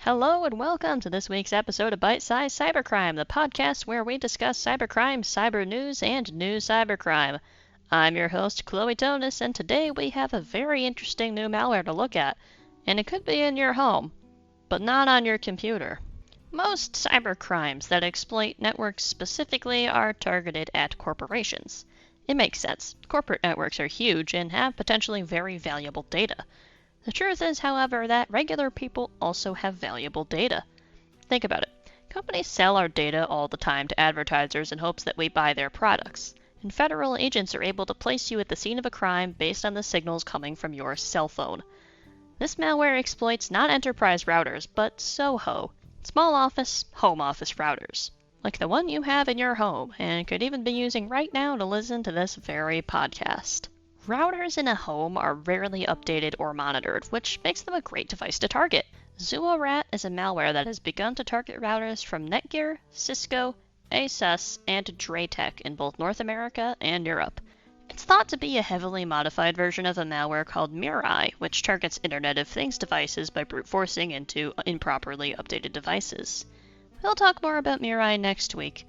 Hello and welcome to this week's episode of Bite Size Cybercrime, the podcast where we discuss cybercrime, cyber news, and new cybercrime. I'm your host, Chloe Tonis, and today we have a very interesting new malware to look at, and it could be in your home, but not on your computer. Most cybercrimes that exploit networks specifically are targeted at corporations. It makes sense. Corporate networks are huge and have potentially very valuable data. The truth is, however, that regular people also have valuable data. Think about it. Companies sell our data all the time to advertisers in hopes that we buy their products. And federal agents are able to place you at the scene of a crime based on the signals coming from your cell phone. This malware exploits not enterprise routers, but SOHO, small office, home office routers, like the one you have in your home and could even be using right now to listen to this very podcast. Routers in a home are rarely updated or monitored, which makes them a great device to target. ZuoRAT is a malware that has begun to target routers from Netgear, Cisco, ASUS, and Dratec in both North America and Europe. It's thought to be a heavily modified version of a malware called Mirai, which targets Internet of Things devices by brute forcing into improperly updated devices. We'll talk more about Mirai next week.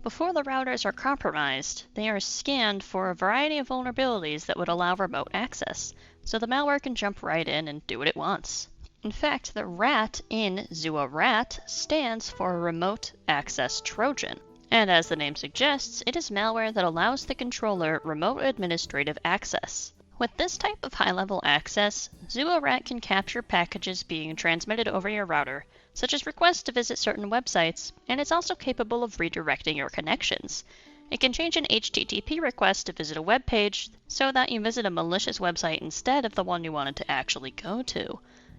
Before the routers are compromised, they are scanned for a variety of vulnerabilities that would allow remote access, so the malware can jump right in and do what it wants. In fact, the RAT in ZuoRAT stands for Remote Access Trojan, and as the name suggests, it is malware that allows the controller remote administrative access. With this type of high-level access, ZuoRAT can capture packages being transmitted over your router, such as requests to visit certain websites, and it's also capable of redirecting your connections. It can change an HTTP request to visit a web page so that you visit a malicious website instead of the one you wanted to actually go to.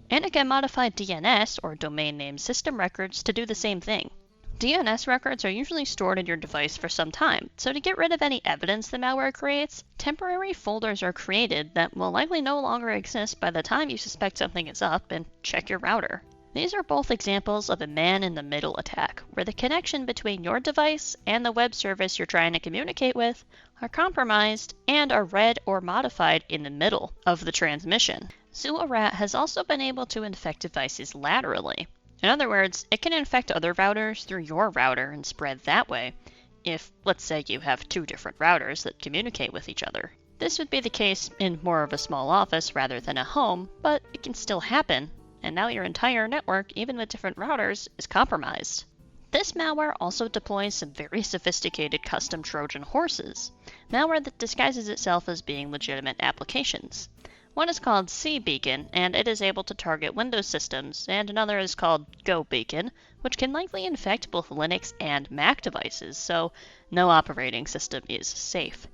And it can modify DNS, or domain name system records, to do the same thing. DNS records are usually stored in your device for some time, so to get rid of any evidence the malware creates, temporary folders are created that will likely no longer exist by the time you suspect something is up and check your router. These are both examples of a man-in-the-middle attack, where the connection between your device and the web service you're trying to communicate with are compromised and are read or modified in the middle of the transmission. ZuoRAT has also been able to infect devices laterally. In other words, it can infect other routers through your router and spread that way, if, let's say, you have two different routers that communicate with each other. This would be the case in more of a small office rather than a home, but it can still happen, and now your entire network, even with different routers, is compromised. This malware also deploys some very sophisticated custom Trojan horses, malware that disguises itself as being legitimate applications. One is called CBeacon, and it is able to target Windows systems, and another is called GoBeacon, which can likely infect both Linux and Mac devices, so no operating system is safe.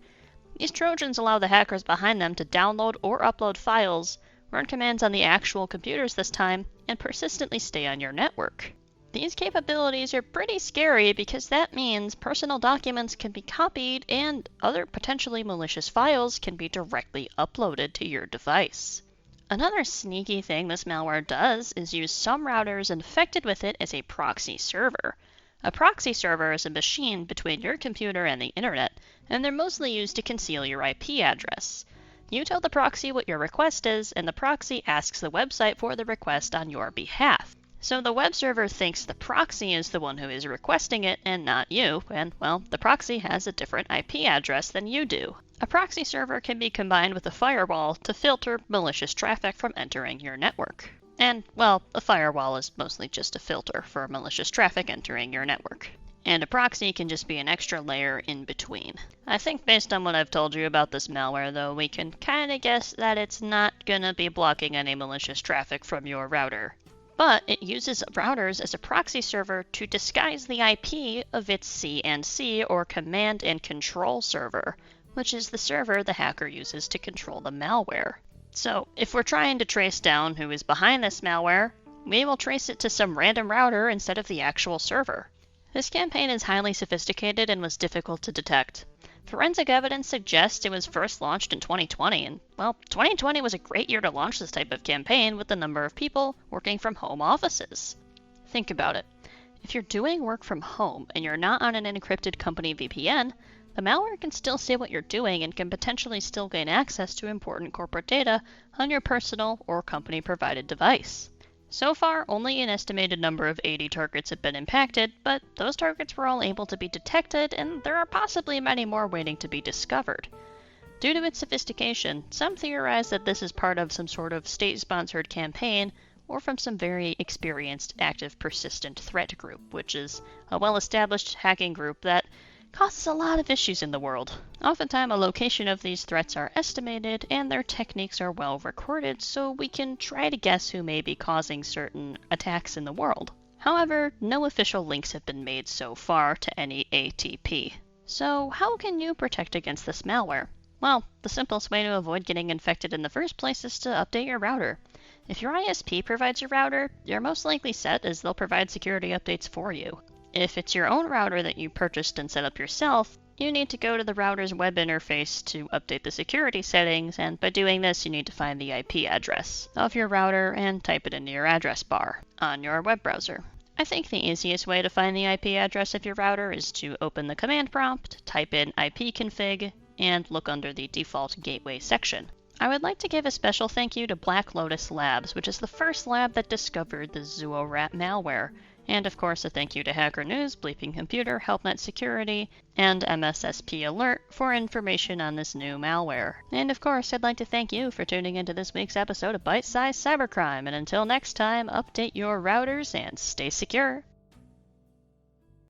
These Trojans allow the hackers behind them to download or upload files, run commands on the actual computers this time, and persistently stay on your network. These capabilities are pretty scary because that means personal documents can be copied and other potentially malicious files can be directly uploaded to your device. Another sneaky thing this malware does is use some routers infected with it as a proxy server. A proxy server is a machine between your computer and the internet, and they're mostly used to conceal your IP address. You tell the proxy what your request is, and the proxy asks the website for the request on your behalf. So the web server thinks the proxy is the one who is requesting it and not you, and, well, the proxy has a different IP address than you do. A proxy server can be combined with a firewall to filter malicious traffic from entering your network. And, well, a firewall is mostly just a filter for malicious traffic entering your network. And a proxy can just be an extra layer in between. I think based on what I've told you about this malware, though, we can kinda guess that it's not gonna be blocking any malicious traffic from your router. But it uses routers as a proxy server to disguise the IP of its CNC, or Command and Control server, which is the server the hacker uses to control the malware. So, if we're trying to trace down who is behind this malware, we will trace it to some random router instead of the actual server. This campaign is highly sophisticated and was difficult to detect. Forensic evidence suggests it was first launched in 2020, and, well, 2020 was a great year to launch this type of campaign with the number of people working from home offices. Think about it. If you're doing work from home and you're not on an encrypted company VPN, the malware can still see what you're doing and can potentially still gain access to important corporate data on your personal or company-provided device. So far, only an estimated number of 80 targets have been impacted, but those targets were all able to be detected, and there are possibly many more waiting to be discovered. Due to its sophistication, some theorize that this is part of some sort of state-sponsored campaign, or from some very experienced active persistent threat group, which is a well-established hacking group that causes a lot of issues in the world. Oftentimes, a location of these threats are estimated, and their techniques are well recorded, so we can try to guess who may be causing certain attacks in the world. However, no official links have been made so far to any ATP. So how can you protect against this malware? Well, the simplest way to avoid getting infected in the first place is to update your router. If your ISP provides your router, you're most likely set, as they'll provide security updates for you. If it's your own router that you purchased and set up yourself, you need to go to the router's web interface to update the security settings, and by doing this you need to find the IP address of your router and type it into your address bar on your web browser. I think the easiest way to find the IP address of your router is to open the command prompt, type in ipconfig, and look under the default gateway section. I would like to give a special thank you to Black Lotus Labs, which is the first lab that discovered the ZuoRAT malware. And of course a thank you to Hacker News, Bleeping Computer, HelpNet Security, and MSSP Alert for information on this new malware. And of course I'd like to thank you for tuning into this week's episode of Bite Size Cybercrime, and until next time, update your routers and stay secure.